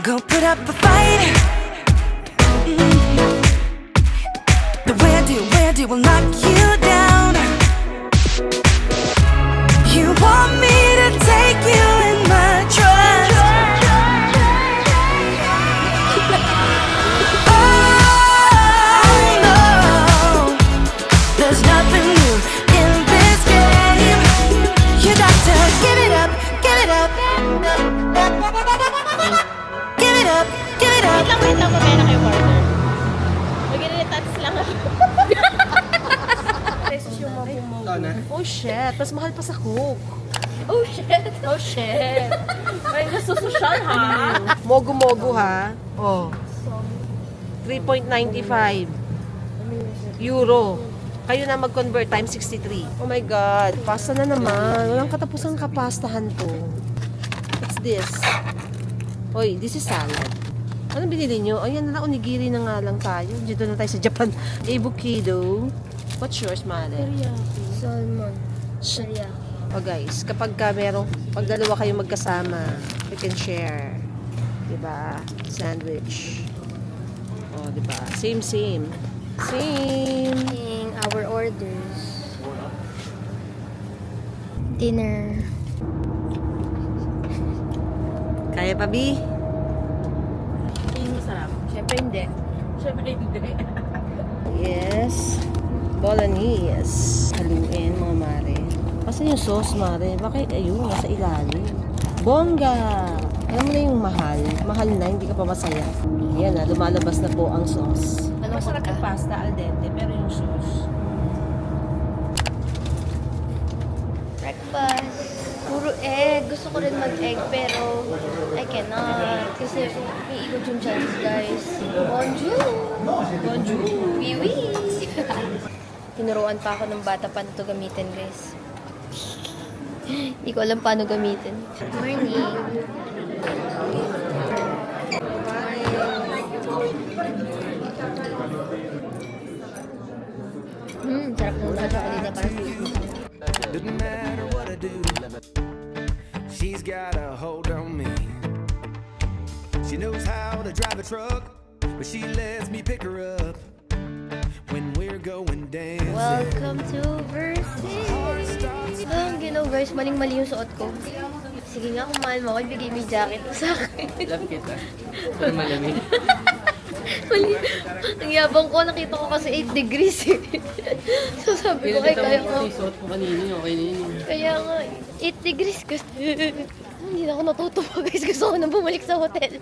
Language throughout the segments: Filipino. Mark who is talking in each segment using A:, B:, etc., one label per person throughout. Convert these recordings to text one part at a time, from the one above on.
A: Go put up a fight. The where do will knock you down. You want me to take you in my trust. Oh no, there's nothing new in this game. You got to give it up, give it up. Give it up, give it up.
B: Wait lang, mamaya na kayo partner. Mag-touch lang ako. Pesos yung mabumo.
C: Oh shit, mas mahal pa sa Coke.
B: Oh shit! Oh shit! Ay, nasusosyal ha?
C: Mogu-mogu ha. Oh. 3.95 euro. Kayo na mag-convert times 63. Oh my God, pasta na naman. Walang katapusang kapastahan to. What's this? Oy, this is salad. Ano binili nyo? Ayan na lang, onigiri na nga lang tayo. Dito na tayo sa Japan. Avocado. What's yours, Mare?
B: Salmon. Teriyaki.
C: Oh guys, kapag pag dalawa kayo magkasama, we can share. Diba? Sandwich. Oh, diba? Same. Same.
B: Our orders. Dinner.
C: Kaya pa, B?
B: Yung masarap. Siyempre hindi.
C: Yes. Bolognese. Haluin, mga mare. Kasi yung sauce, mare. Bakit ayun, nasa ilalim. Bongga! Alam mo na yung mahal. Mahal na, hindi ka pa masaya. Yan na, lumalabas na po ang sauce.
B: Ano masarap yung pasta al dente, pero yung sauce. Breakfast. Puro egg. Gusto ko rin mag-egg, pero I cannot. Kasi may ikot yung chance, guys. Bonjour! Bonjour! Oui, oui! Tinuruan pa ako ng bata paano ito gamitin, guys. Hindi ko alam paano gamitin. Morning! Sarap ng mga kanina parang
D: Doesn't matter what I do, she's got a hold on me. She knows how to drive a truck, but she lets me pick her up when we're going dancing.
B: Welcome to Versailles! Ang guys, maling-mali yung suot ko. Sige nga, kung mahal mo ako, ibigay mo yung jacket mo sa akin.
E: Love kita. Pero malamig.
B: Mali. Ang yabang ko, nakita ko kasi 8 degrees eh. So sabi ko, ay kaya ko.
E: Suot ko kanina, okay na yun.
B: Kaya nga, 8 degrees kasi. Hindi na ako natutuwa guys. Gusto ko na bumalik sa hotel.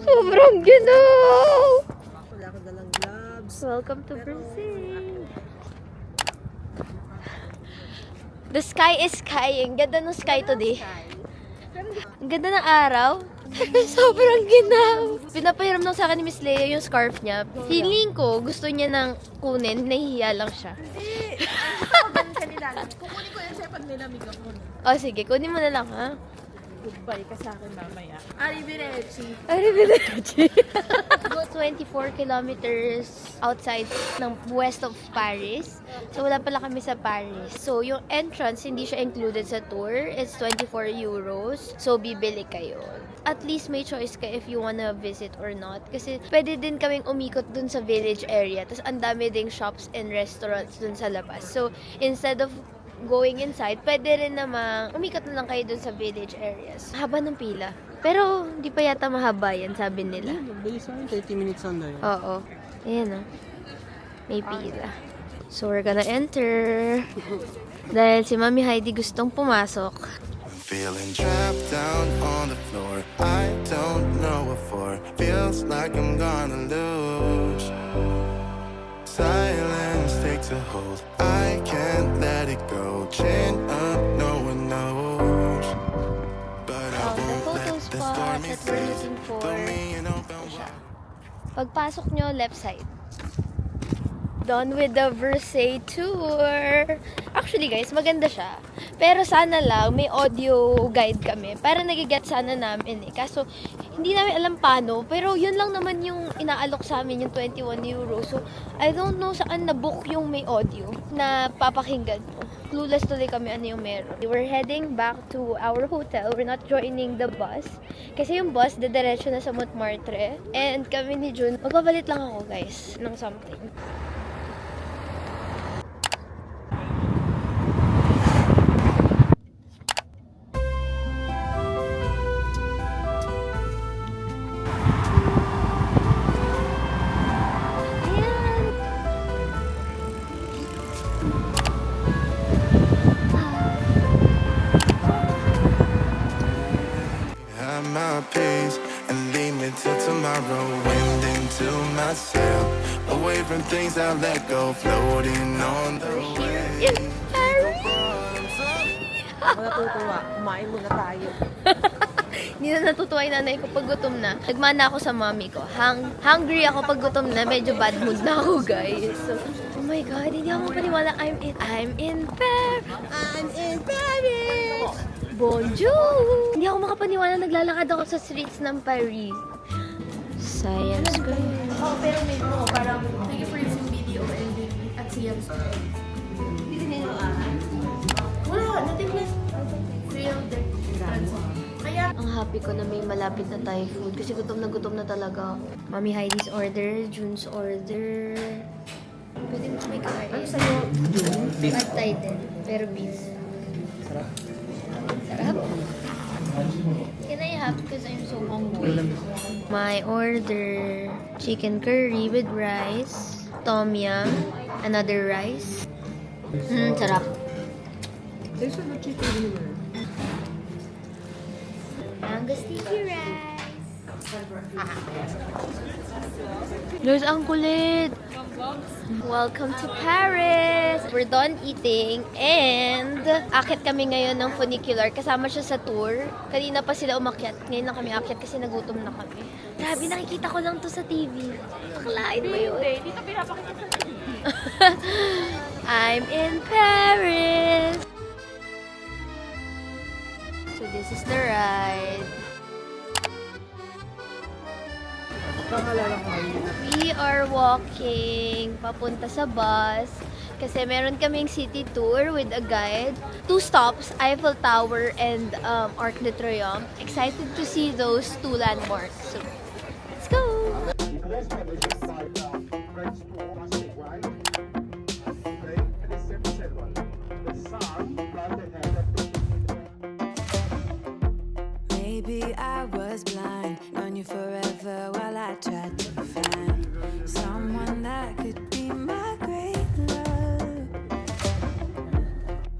B: Sobrang ginaw!
C: Wala ko dalang gloves.
B: Welcome to Brazil. The sky is skying. Ganda ng sky today. Ang ganda ng araw. Sobrang ginaw. Pinapahiram lang sa akin ni Miss Leia yung scarf niya. Feeling ko, gusto niya nang kunin. Nahihiya lang siya.
F: Kukunin ko yan sa'yo pag nilamig ako.
B: O sige, kunin mo na lang ha.
F: Goodbye ka sa akin mamaya. Arrivederci.
B: Arrivederci. 24 kilometers outside ng west of Paris. So, wala pala kami sa Paris. So, yung entrance, hindi siya included sa tour. It's 24 euros. So, bibili kayo. At least may choice ka if you wanna visit or not. Kasi, pwede din kaming umikot dun sa village area. Tapos, ang dami ding shops and restaurants dun sa labas. So, instead of going inside, pwede rin namang umikot na lang kayo dun sa village areas. Haba ng pila. Pero, hindi pa yata mahaba yan, sabi nila.
E: Bilis sa akin, 30 minutes on na yun.
B: Oo. Ayan o. May pila. So, we're gonna enter. Dahil si Mami Heidi gustong pumasok.
D: Feeling trapped down on the floor. I don't know what for. Feels like I'm gonna lose. Silence takes a hold. I can't let it go. Chain up, no one knows. But I
B: The
D: won't
B: photo
D: let the
B: spot
D: stormy
B: that we're
D: seas
B: looking for.
D: throw me an open
B: Siya.
D: wide.
B: Pagpasok nyo, left side. Done with the Versailles tour. Actually guys, maganda siya. Pero sana lang may audio guide kami. Para nagigets sana namin eh. Kaso, hindi namin alam paano. Pero yun lang naman yung inaalok sa amin, yung 21 euro. So, I don't know saan na-book yung may audio na papakinggan mo. clueless tuloy kami ano yung meron. We're heading back to our hotel. We're not joining the bus. Kasi yung bus, dediretso na sa Montmartre. And kami ni Jun, magpapalit lang ako guys ng something.
D: Have my peace and leave me till tomorrow. Wind into myself, away from things I let go, floating on the
B: In Paris!
C: Ako natutuwa. Kumain muna tayo.
B: Hindi na natutuwa yung nanay ko pag gutom na. Nagmana ako sa mommy ko. Hungry ako pag gutom na. Medyo bad mood na ako, guys. So, oh my God, hindi ako mapaniwala. I'm in Paris. I'm in Paris. Bonjour! Hindi ako makapaniwala. Naglalakad ako sa streets ng Paris. Science ko.
F: Oo, pero may mo, parang nag-freeze yung video at siya. Wala, nothing less. Real deck. Kaya,
B: Ang happy ko na may malapit na Thai food kasi gutom na talaga ako. Mami Heidi's order, Jun's order. Pwede mo may kain. Ano sa'yo? Pad Thai din, pero beef. Sarap. Sarap? Can I have because I'm so hungry? My order, chicken curry with rice, tom yum, another rice. Sarap.
C: There's a chicken dinner.
B: Mango sticky rice. Guys, ang kulit! Welcome to Paris! We're done eating and akit kami ngayon ng funicular. Kasama siya sa tour. Kanina pa sila umakyat. Ngayon lang kami akyat kasi nagutom na kami. Grabe, nakikita ko lang to sa TV. Akalain mo yun.
F: dito pinapakita sa
B: I'm in Paris! So this is the ride. We are walking papunta sa bus kasi meron kaming city tour with a guide. 2 stops, Eiffel Tower and Arc de Triomphe. Excited to see those 2 landmarks. So, let's go!
A: Maybe I was blind, known you forever while I tried to find someone that could be my great love.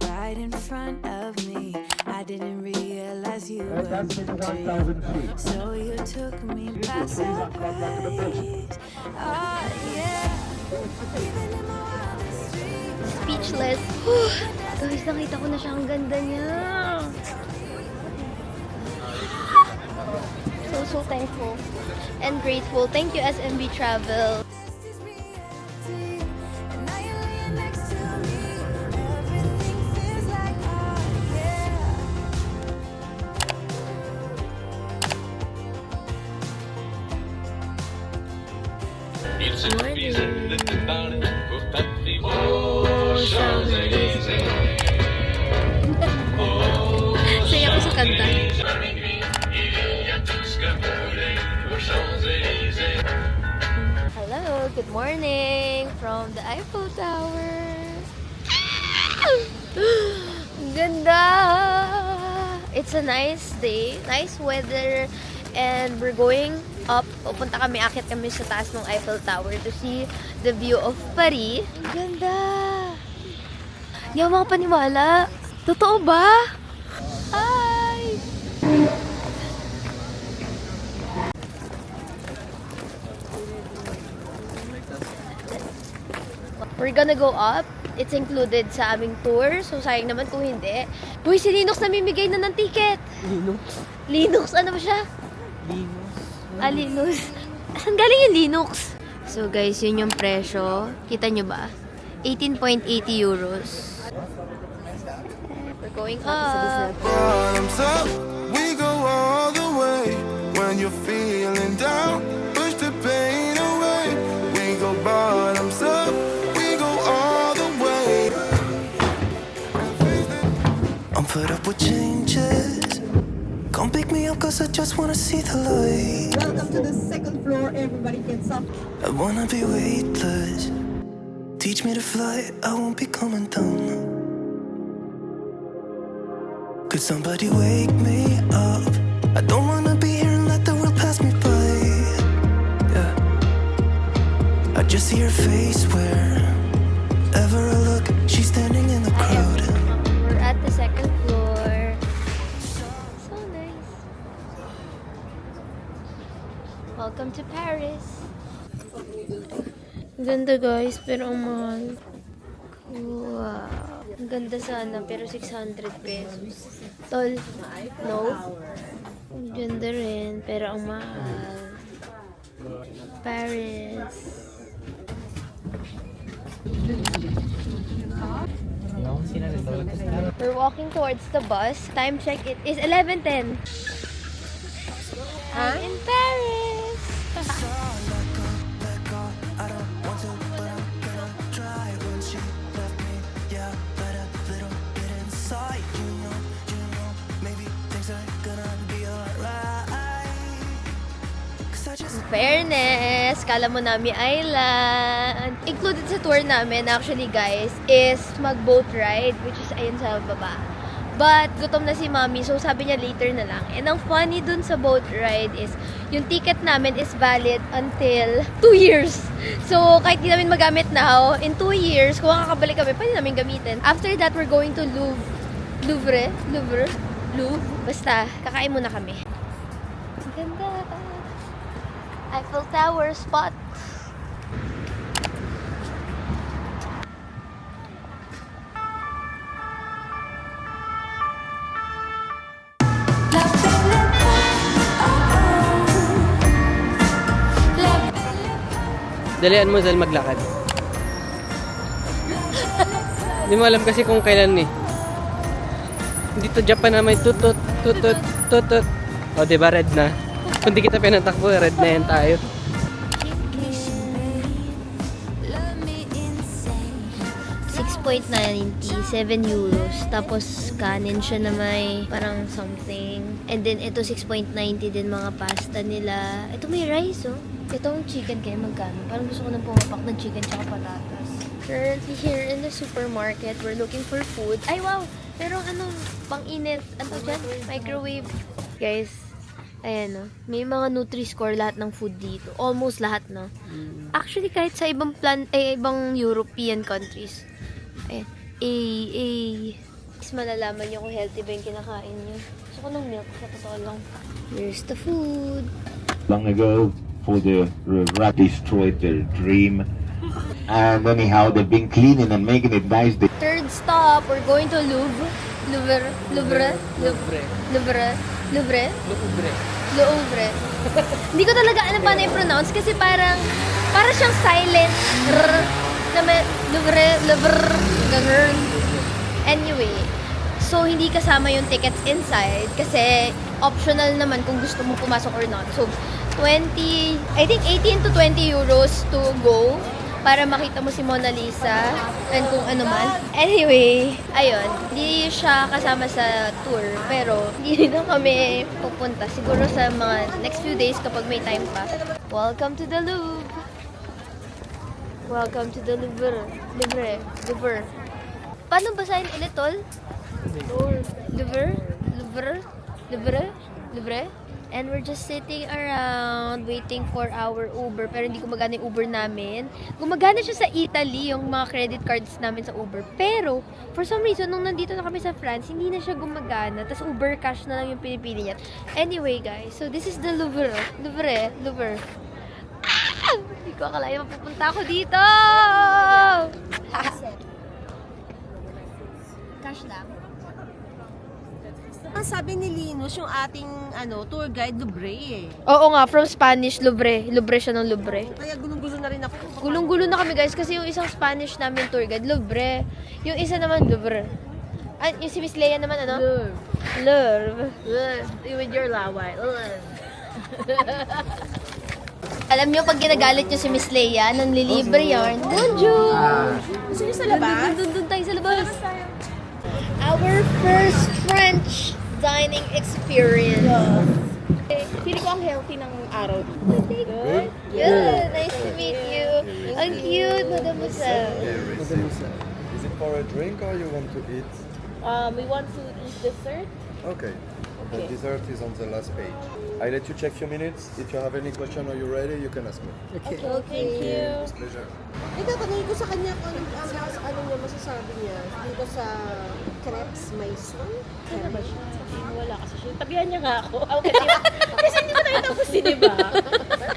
A: Right in front of me, I didn't realize you were a dream. So you took me by surprise. Oh yeah, even in my wildest dreams.
B: Speechless. Guys, nakita ko na siya. Ang ganda niya. So thankful and grateful. Thank you, SMB Travel.
A: This is reality, and now you're laying next to me. Everything feels like oh yeah.
G: Il suffisait de te parler pour t'appeler aux Champs-Élysées.
B: Saya ko sa kanta.
G: Il y a tout ce que vous voulez aux Champs-Élysées.
B: Hello, good morning from the Eiffel Tower. Ang ganda! It's a nice day, nice weather, and we're going up. Pupunta kami, akit kami sa taas ng Eiffel Tower to see the view of Paris. Ang ganda! Hindi ako makapaniwala. Totoo ba? Hi! We're gonna go up. It's included sa aming tour. So, sayang naman kung hindi. Uy, si Linux namimigay na ng ticket.
E: Linux.
B: Linux, ano ba siya?
E: Linux.
B: Ah, Linux. Saan galing yung Linux? So, guys, yun yung presyo. Kita nyo ba? 18.80 euros. We're going up.
D: Bottoms up, we go all the way. When you're feeling down, push the pain away. We go bottoms up, we go all the way. me up, cause I just wanna see the light.
H: Welcome to the second floor. Everybody gets up.
D: I wanna be weightless. Teach me to fly, I won't be coming down. Could somebody wake me up? I don't wanna be here and let the world pass me by. Yeah. I just see her face wherever I look. She's standing in the crowd.
B: We're at the second floor. So nice. Welcome to Paris. Ang ganda guys, pero ang mahal. Wow. Ang ganda sana, pero 600 pesos. Tol, no? Ang ganda rin, pero ang mahal. Paris. We're walking towards the bus. Time check, it is 11:10. I'm in Paris! Fairness, kala mo namin island. Included sa tour namin, actually guys, is mag-boat ride, which is ayun sa baba. But, gutom na si Mami, so sabi niya later na lang. And ang funny dun sa boat ride is, yung ticket namin is valid until 2 years. So, kahit di namin magamit now, in 2 years, kung makakabalik kami, pwede namin gamitin. After that, we're going to Louvre. Basta, kakain muna kami. Ang ganda. Eiffel Tower spot.
E: Dalian mo, Zal, maglakad. Hindi mo alam kasi kung kailan eh. Dito Japan na may tutut. O, diba red na? Kung di kita pinatakbo, red na yan tayo.
B: €6.97. Tapos kanin siya na may parang something. And then ito 6.90 din mga pasta nila. Ito may rice oh. Itong chicken kaya magkano? Parang gusto ko nang pumapak ng chicken tsaka patatas. Currently here in the supermarket, we're looking for food. Ay wow! Pero ano, pang-init. Ano dyan? Microwave. Guys, ayan no. May mga Nutri-Score lahat ng food dito. Almost lahat no. Actually kahit sa ibang ibang European countries. Ayan. Is malalaman nyo kung healthy ba yung kinakain nyo. Gusto ko ng milk sa totoo lang. Here's the food.
I: Long ago, for the rat destroyed their dream. And anyhow, they've been cleaning and making it nice.
B: Third stop, we're going to Louvre. Hindi ko talaga alam paano i-pronounce kasi para siyang silent Louvre, ganun. Anyway, so hindi kasama yung tickets inside kasi optional naman kung gusto mo pumasok or not. So, I think 18 to 20 euros to go para makita mo si Mona Lisa and kung ano man. Anyway, ayun, hindi siya kasama sa tour pero hindi na kami pupunta. Siguro sa mga next few days kapag may time pa. Welcome to the Louvre! Welcome to the Louvre. Paano basahin ulit, tol? Louvre. And we're just sitting around waiting for our Uber. Pero hindi gumagana yung Uber namin. Gumagana siya sa Italy, yung mga credit cards namin sa Uber. Pero, for some reason, nung nandito na kami sa France, hindi na siya gumagana. Tapos Uber cash na lang yung pinipili niya. Anyway, guys. So, this is the Louvre. Hindi ko akalain mapupunta ako dito! Cash lang.
C: Ang sabi ni Linus, yung ating tour guide, Louvre eh.
B: Oo nga, from Spanish, Louvre. Louvre siya ng Louvre.
C: Kaya gulong-gulo na rin ako.
B: Gulong-gulo na kami guys kasi yung isang Spanish namin tour guide, Louvre. Yung isa naman, Louvre. Yung si Miss Leia naman, ano? Louvre.
C: With your laway.
B: Alam niyo, pag ginagalit niyo si Miss Leia, nanlilibre yarn. Bonjour!
C: Gusto niyo sa labas?
B: Doon tayo sa labas. Our first French dining experience.
F: Feeling ko ang healthy ng araw.
B: Good? Good. Nice to meet you. Ang cute, Madam Musel.
J: Is it for a drink or you want to eat?
F: We want to eat dessert.
J: Okay. The dessert is on the last page. I let you check few minutes. If you have any question or you're ready, you can ask me.
F: Okay, thank you.
J: It's a pleasure.
C: Tatanungin ko sa kanya kung ano niya masasabi niya dito sa crepes maison.
F: Ano ba siya? Wala kasi siya. Tabihan niya nga ako. Kasi hindi ba tayo tapos din, di ba?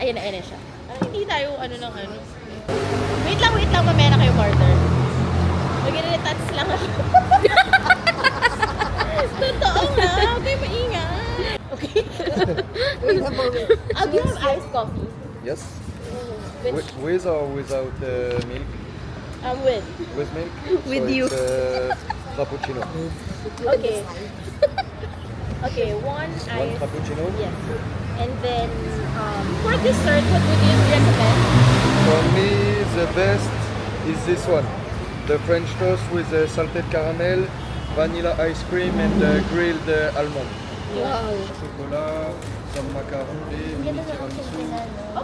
F: Ayan na siya. Hindi tayo ng ano. Wait lang. Mamaya na kayo, partner. Mag-touch lang ako. Totoo nga. Okay, maingat. Okay.
C: Wait a moment.
F: I'll give him iced coffee.
J: Yes? With or without milk?
F: With.
J: With milk?
F: With
J: so
F: you.
J: It's frappuccino.
F: Okay. Okay, one
J: One
F: ice.
J: frappuccino?
F: Yes. And then, for dessert, what would you recommend?
J: For me, the best is this one. The French toast with salted caramel, vanilla ice cream, and grilled almond.
B: Wow.
J: Chocolat, some macaroni, mini tiramisu.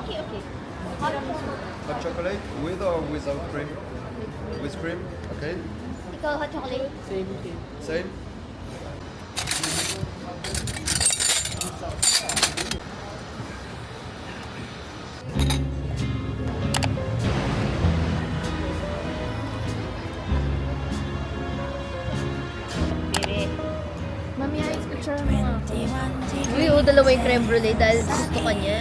F: Okay.
J: Hot chocolate with or without cream? With cream, okay.
B: Ikaw, hot chocolate?
J: Same.
F: Mami, ayos picture mo nga ako.
B: Uy, dalawa yung creme brulee dahil gusto ka niya.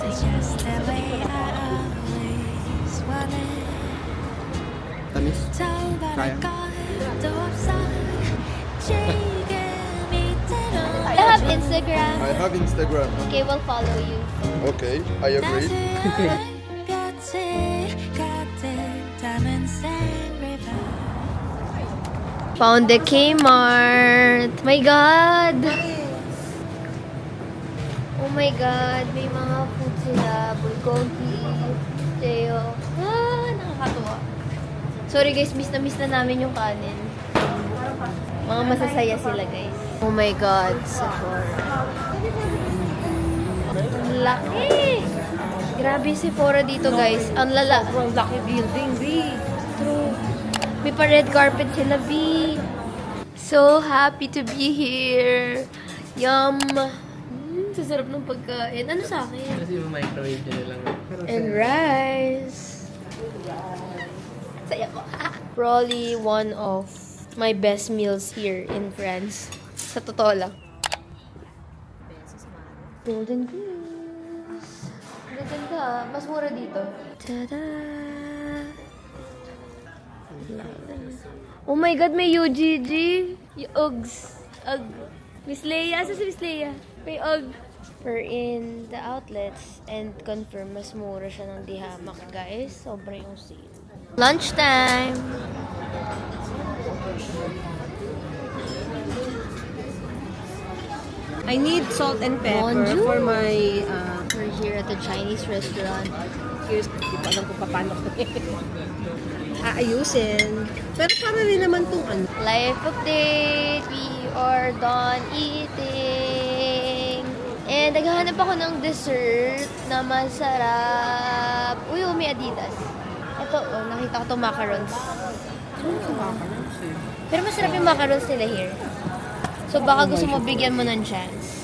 A: It's just the way I always wanted.
E: Tamis. Kaya.
B: I have Instagram.
J: I have Instagram.
B: Okay, we'll follow you.
J: Okay, I agree.
B: Found the Kmart. My God! Oh my God, may mga food sila. Bulgogi, Teo. Nakakatuwa. Sorry guys, miss na namin yung kanin. Mga masasaya sila guys. Oh my God, Sephora. Ang laki! Grabe yung Sephora dito guys. Ang laki building, B. True. May pa red carpet sila, B. So happy to be here. Yum! Sasarap ng pagkain. Ano sa akin?
E: Kasi yung microwave nila lang.
B: And rice. Saya ko. Probably one of my best meals here in France. Sa totoo lang. Golden Goose. Ganda. Mas mura dito. Tada! Oh my God, may UGG. Yung Uggs. Ugg. Miss Leia. Asa si Miss Leia? May Ugg. We're in the outlets and confirm mas mura siya ng dihamak, guys. Sobra yung sale. Lunchtime!
C: I need salt and pepper
B: Bonjour.
C: for my
B: We're here at the Chinese restaurant.
C: here's hindi ko alam kung paano ko aayusin. Pero para rin naman itong ano.
B: Life update! We are done eating! And naghahanap ako ng dessert na masarap. Uy, may Adidas. Ito, nakita ko itong macarons. Pero masarap yung macarons nila here. So baka gusto mo bigyan mo ng chance.